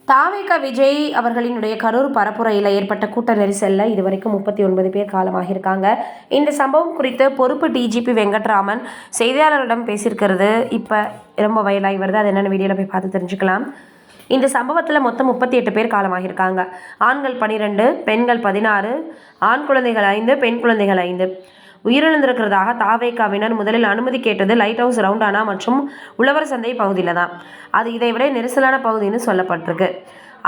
தாவேகா விஜய் அவர்களினுடைய கரூர் பரப்புரையில் ஏற்பட்ட கூட்ட நெரிசலில் இதுவரைக்கும் 39 பேர் காலமாகியிருக்காங்க. இந்த சம்பவம் குறித்து பொறுப்பு டிஜிபி வெங்கட்ராமன் செய்தியாளர்களிடம் பேசியிருக்கிறது இப்போ ரொம்ப வயலாகி வருது. அது என்னென்ன வீடியோவில் போய் பார்த்து தெரிஞ்சுக்கலாம். இந்த சம்பவத்தில் மொத்தம் 38 பேர் காலமாகியிருக்காங்க. ஆண்கள் 12, பெண்கள் 16, ஆண் குழந்தைகள் 5, பெண் குழந்தைகள் 5 உயிரிழந்திருக்கிறதாக தாவேகாவினர் முதலில் அனுமதி கேட்டது லைட் ஹவுஸ் ரவுண்டானா மற்றும் உழவர் சந்தை பகுதியில் தான். அது இதைவிட நெரிசலான பகுதின்னு சொல்லப்பட்டிருக்கு.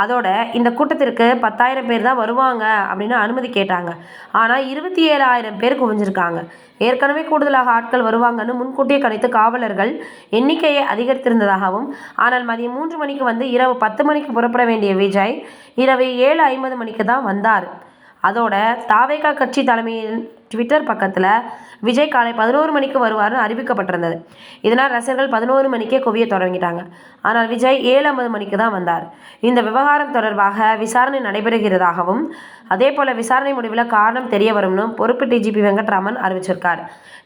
அதோட இந்த கூட்டத்திற்கு 10,000 பேர் தான் வருவாங்க அப்படின்னு அனுமதி கேட்டாங்க. ஆனால் 27,000 பேர் குவிஞ்சிருக்காங்க. ஏற்கனவே கூடுதலாக ஆட்கள் வருவாங்கன்னு முன்கூட்டியே கணித்து காவலர்கள் எண்ணிக்கையை அதிகரித்திருந்ததாகவும், ஆனால் மதியம் 3 மணிக்கு வந்து இரவு 10 மணிக்கு புறப்பட வேண்டிய விஜய் இரவு 7:50 மணிக்கு தான் வந்தார். அதோட தாவேகா கட்சி தலைமையின் ட்விட்டர் பக்கத்தில் விஜய் காலை 11 மணிக்கு வருவார்னு அறிவிக்கப்பட்டிருந்தது. இதனால் ரசிகர்கள் 11 மணிக்கே குவிய தொடங்கிட்டாங்க. ஆனால் விஜய் 7:50 மணிக்கு தான் வந்தார். இந்த விவகாரம் தொடர்பாக விசாரணை நடைபெறுகிறதாகவும், அதேபோல் விசாரணை முடிவில் காரணம் தெரிய வரும்னு பொறுப்பு டிஜிபி வெங்கட்ராமன் அறிவிச்சிருக்கார்.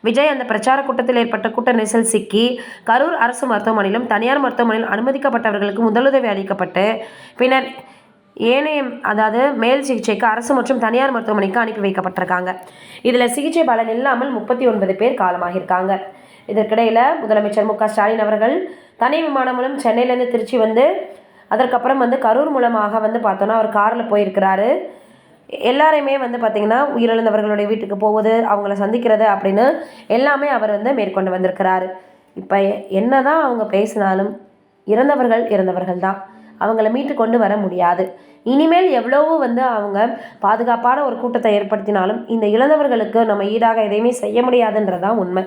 விஜய் அந்த பிரச்சார கூட்டத்தில் ஏற்பட்ட கூட்ட நெரிசல் சிக்கி கரூர் அரசு மருத்துவமனையிலும் தனியார் மருத்துவமனையில் அனுமதிக்கப்பட்டவர்களுக்கு முதலுதவி அளிக்கப்பட்டு பின்னர் ஏனைய மேல் சிகிச்சைக்கு அரசு மற்றும் தனியார் மருத்துவமனைக்கு அனுப்பி வைக்கப்பட்டிருக்காங்க. இதில் சிகிச்சை பலன் இல்லாமல் 39 பேர் காலமாகியிருக்காங்க. இதற்கிடையில் முதலமைச்சர் மு.க. ஸ்டாலின் அவர்கள் தனி விமானம் மூலம் சென்னையிலேருந்து திருச்சி வந்து அதற்கப்புறம் கரூர் மூலமாக பார்த்தோன்னா அவர் காரில் போயிருக்கிறாரு. எல்லாரையுமே பார்த்திங்கன்னா உயிரிழந்தவர்களுடைய வீட்டுக்கு போவது, அவங்கள சந்திக்கிறது அப்படின்னு எல்லாமே அவர் மேற்கொண்டு வந்திருக்கிறாரு. இப்போ என்ன தான் அவங்க பேசினாலும் இறந்தவர்கள் தான். அவங்கள மீட்டு கொண்டு வர முடியாது. இனிமேல் எவ்வளவோ அவங்க பாதுகாப்பான ஒரு கூட்டத்தை ஏற்படுத்தினாலும் இந்த இழந்தவர்களுக்கு நம்ம ஈடாக எதையுமே செய்ய முடியாதுன்றதான் உண்மை.